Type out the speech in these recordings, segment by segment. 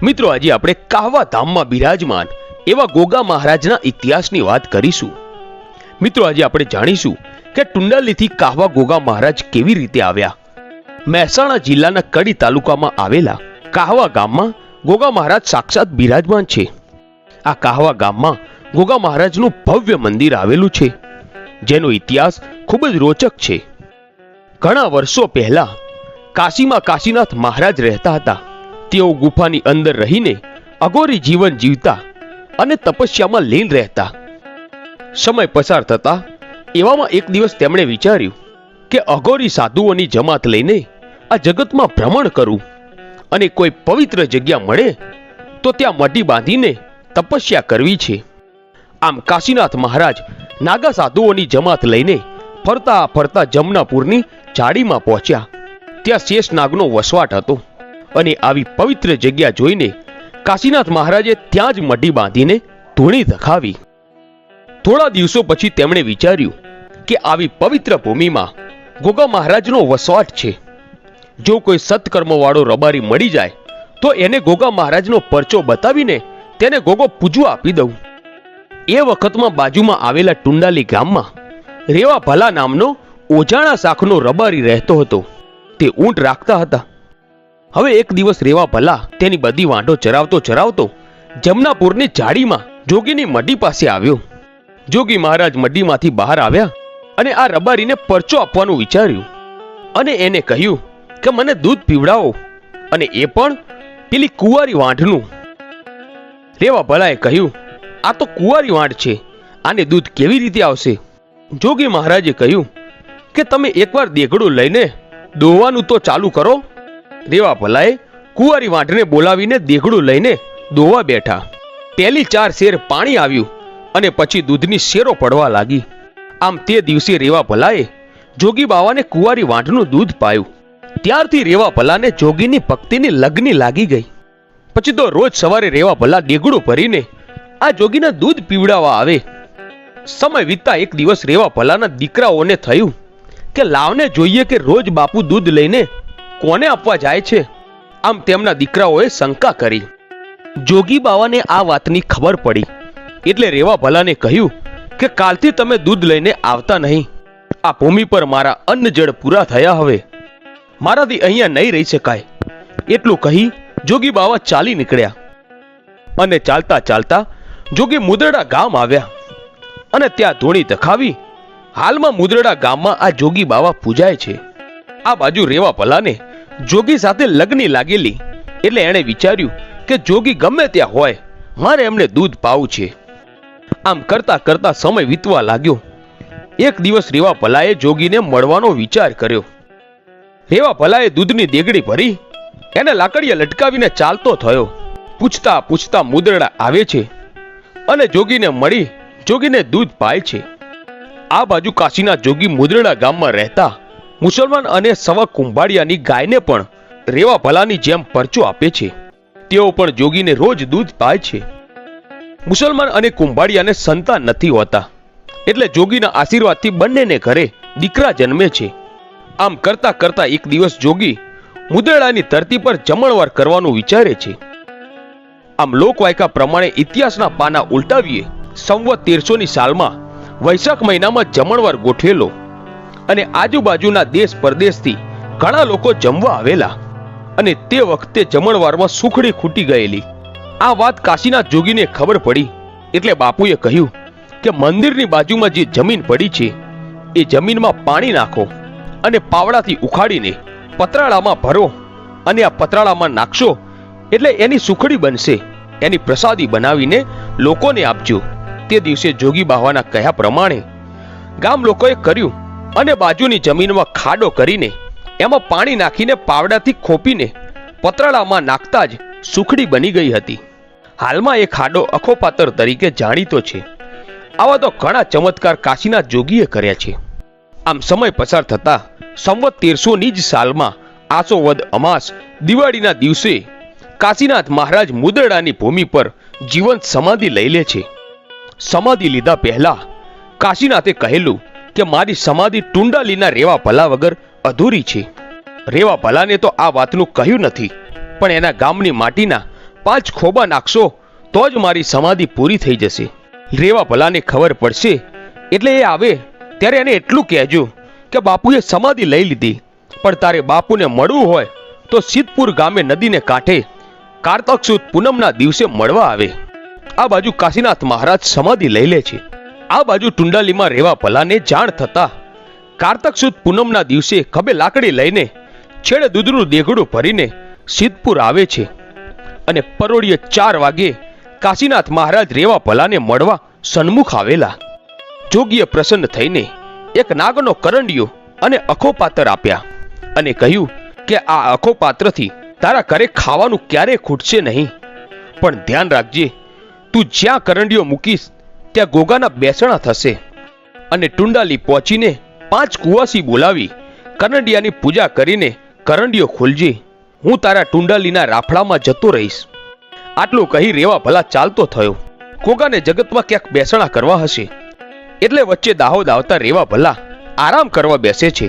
મિત્રો, આજે આપણે કાહવા ધામમાં બિરાજમાન એવા ગોગા મહારાજના ઇતિહાસની વાત કરીશું. મિત્રો, આજે આપણે જાણીશું કે ટુંડાલીથી કાહવા ગોગા મહારાજ કેવી રીતે આવ્યા. મહેસાણા જિલ્લાના કડી તાલુકામાં આવેલા કાહવા ગામમાં ગોગા મહારાજ સાક્ષાત બિરાજમાન છે. આ કાહવા ગામમાં ગોગા મહારાજનું ભવ્ય મંદિર આવેલું છે, જેનો ઇતિહાસ ખૂબ જ રોચક છે. ઘણા વર્ષો પહેલા કાશીમાં કાશીનાથ મહારાજ રહેતા હતા. તેઓ ગુફાની અંદર રહીને અઘોરી જીવન જીવતા અને તપસ્યામાં લીન રહેતા. સમય પસાર થતા એવામાં એક દિવસ તેમણે વિચાર્યું કે અઘોરી સાધુઓની જમાત લઈને આ જગતમાં ભ્રમણ કરું અને કોઈ પવિત્ર જગ્યા મળે તો ત્યાં મઢી બાંધીને તપસ્યા કરવી છે. આમ કાશીનાથ મહારાજ નાગા સાધુઓની જમાત લઈને ફરતા ફરતા જમનાપુરની ઝાડીમાં પહોંચ્યા. ત્યાં શેષ નાગનો વસવાટ હતો અને આવી પવિત્ર જગ્યા જોઈને કાશીનાથ મહારાજે ત્યાં જ મઢી બાંધીને ધૂણી ધખાવી. થોડા દિવસો પછી તેમણે વિચાર્યું કે આવી પવિત્ર ભૂમિમાં ગોગા મહારાજનો વસવાટ છે. જો કોઈ સત્કર્મવાળો રબારી મળી જાય તો એને ગોગા મહારાજનો પરચો બતાવીને તેને ગોગો પૂજવા આપી દઉં. એ વખતમાં બાજુમાં આવેલા ટુંડાલી ગામમાં રેવા ભલા નામનો ઓજાણા શાખનો રબારી રહેતો હતો. તે ઊંટ રાખતા હતા. હવે એક દિવસ રેવા ભલા તેની બધી વાંઢો ચરાવતો ચરાવતો જમનાપુરની ઝાડીમાં જોગીની મઢી પાસે આવ્યો. જોગી મહારાજ મઢીમાંથી બહાર આવ્યા અને આ રબારીને પરચો આપવાનું વિચાર્યું અને એને કહ્યું કે મને દૂધ પીવડાવો, અને એ પણ પેલી કુંવારી વાંઢનું. રેવા ભલાએ કહ્યું, આ તો કુંવારી વાંઢ છે, આને દૂધ કેવી રીતે આવશે? જોગી મહારાજે કહ્યું કે તમે એકવાર દેઘડું લઈને દોવાનું તો ચાલુ કરો. રેવા ભલાએ કુંવારી વાંઢને બોલાવીને દેઘડું લઈને દોવા બેઠા. પહેલી 4 શેર પાણી આવ્યું અને પછી દૂધની શેરો પડવા લાગી. આમ તે દિવસે રેવા ભલાએ જોગી બાવાને કુંવારી વાંઢનું દૂધ પાયું. ત્યારથી રેવા ભલાને જોગીની ભક્તિની લગ્ની લાગી ગઈ. પછી તો રોજ સવારે રેવા ભલા દેઘડું ભરીને આ જોગીને દૂધ પીવડાવવા આવે. સમય વીતતા એક દિવસ રેવા ભલાના દીકરાઓને થયું કે લાવને જોઈએ કે રોજ બાપુ દૂધ લઈને કોને આપવા જાય છે. આમ તેમના દીકરાઓએ શંકા કરી. જોગી બાવાને આ વાતની ખબર પડી એટલે રેવા ભલાને કહ્યું કે કાલથી તમે દૂધ લઈને આવતા નહીં. આ ભૂમિ પર મારા અન્ન જળ પૂરા થયા, હવે મારાથી અહીંયા નહીં રહી શકાય. એટલું કહી જોગી બાવા ચાલી નીકળ્યા અને ચાલતા ચાલતા જોગી મુદરડા ગામ આવ્યા અને ત્યાં ધૂણી ધખાવી. હાલમાં મુદરડા ગામમાં આ જોગી બાવા પૂજાય છે. આ બાજુ રેવા ભલાને જોગી સાથે લગ્ની લાગેલી એટલે એણે વિચાર્યું કે જોગી ગમે ત્યાં હોય, મારે એમને દૂધ પાવું છે. આમ કરતા કરતા સમય વીતવા લાગ્યો. એક દિવસ રેવા ભલાએ જોગીને મળવાનો વિચાર કર્યો. રેવા ભલાએ દૂધની દેગડી ભરી એને લાકડીએ લટકાવીને ચાલતો થયો. પૂછતા પૂછતા મુદરડા આવે છે અને જોગીને મળી જોગીને દૂધ પાય છે. આ બાજુ કાશીના જોગી મુદરડા ગામમાં રહેતા મુસલમાન અને સવા કુંભાડિયાની ગાયને પણ રેવા ભલાની જેમ પરચો આપે છે. તેઓ પણ જોગીને રોજ દૂધ પાય છે. મુસલમાન અને કુંભાડિયાને સંતાન નથી હોતા એટલે જોગીના આશીર્વાદથી બંનેને ઘરે દીકરા જન્મે છે. આમ કરતા કરતા એક દિવસ જોગી મુદરડાની ધરતી પર જમણવાર કરવાનું વિચારે છે. આમ લોકવાયકા પ્રમાણે ઇતિહાસના પાના ઉલટાવીએ સંવત 1300ની સાલમાં વૈશાખ મહિનામાં જમણવાર ગોઠવેલો અને આજુબાજુના દેશ પરદેશથી ઘણા લોકો જમવા આવેલા અને તે વખતે જમણવારમાં સુખડી ખૂટી ગયેલી. આ વાત કાશીનાથ જોગીને ખબર પડી એટલે બાપુએ કહ્યું કે મંદિરની બાજુમાં જે જમીન પડી છે એ જમીનમાં પાણી નાખો અને પાવડાથી ઉખાડીને પતરાળામાં ભરો અને આ પતરાળામાં નાખશો એટલે એની સુખડી બનશે. એની પ્રસાદી બનાવીને લોકોને આપજો. તે દિવસે જોગી બાવાના કહ્યા પ્રમાણે ગામ લોકોએ કર્યું અને બાજુની જમીનમાં ખાડો કરીને એમાં પાણી નાખીને પાવડાથી ખોપીને પતરાળામાં નાખતા જ સુખડી બની ગઈ હતી. હાલમાં એ ખાડો અખોપાતર તરીકે જાણીતો છે. આવા તો ઘણા ચમત્કાર કાશીનાથ જોગીએ કર્યા છે. આમ સમય પસાર થતા સંવત 1300ની જ સાલમાં આસો વદ અમાસ દિવાળીના દિવસે કાશીનાથ મહારાજ મુદરડાની ભૂમિ પર જીવંત સમાધિ લઈ લે છે. સમાધિ લીધા પહેલા કાશીનાથે કહેલું કે મારી સમાધિ ટુંડાલીના રેવા ભલા વગર અધૂરી છે. રેવા ભલાને તો આ વાતનું કહ્યું નથી, પણ એના ગામની માટીના 5 ખોબા નાખશો તો જ મારી સમાધિ પૂરી થઈ જશે. રેવા ભલાને ખબર પડશે એટલે એ આવે ત્યારે એને એટલું કહેજો કે બાપુએ સમાધિ લઈ લીધી, પણ તારે બાપુને મળવું હોય તો સિદ્ધપુર ગામે નદીને કાંઠે કારતક સુદ પૂનમના દિવસે મળવા આવે. આ બાજુ કાશીનાથ મહારાજ સમાધિ લઈ લે છે. આ બાજુ ટુંડાલીમાં રેવા ભલાને જાણ થતા કારતક સુદ પૂનમના દિવસે ખભે લાકડી લઈને છેડે દૂધનું દેઘડું ભરીને સિદ્ધપુર આવે છે અને પરોળીએ 4 વાગે કાશીનાથ મહારાજ રેવા ભલાને મળવા સન્મુખ આવેલા. જોગીએ પ્રસન્ન થઈને એક નાગનો કરંડિયો અને અખોપાત્ર આપ્યા અને કહ્યું કે આ અખોપાત્રથી તારા ઘરે ખાવાનું ક્યારેય ખૂટશે નહીં, પણ ધ્યાન રાખજે, તું જ્યાં કરંડિયો મૂકીશ ત્યાં ગોગાના બેસણા થશે. અને ટુંડાલી પહોંચીને 5 કુવાસી બોલાવી કરંડિયાની પૂજા કરીને કરંડિયો ખોલજે, હું તારા ટુંડાલીના રાફડામાં જતો રહીશ. આટલું કહી રેવા ભલા ચાલતો થયો. ગોગાને જગતમાં ક્યાંક બેસણા કરવા હશે એટલે વચ્ચે દાહોદ આવતા રેવા ભલા આરામ કરવા બેસે છે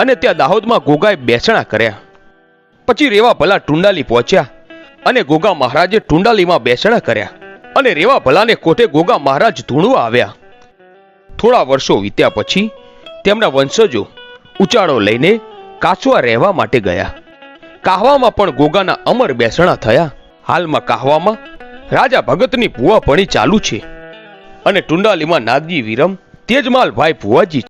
અને ત્યાં દાહોદમાં ગોગાએ બેસણા કર્યા. પછી રેવા ભલા ટુંડાલી પહોંચ્યા અને ગોગા મહારાજે ટુંડાલીમાં બેસણા કર્યા અને રેવા ભલાને કોઠે ગોગા મહારાજ ધૂણવા આવ્યા. થોડા વર્ષો વીત્યા પછી તેમના વંશજો ઉચાળો લઈને કાછવા રહેવા માટે ગયા. કાહવામાં પણ ગોગાના અમર બેસણા થયા. હાલમાં કાહવામાં રાજા ભગતની ભુવાપણી ચાલુ છે અને ટુંડાલીમાં નાગજી વિરમ તેજમાલ ભાઈ ભુવાજી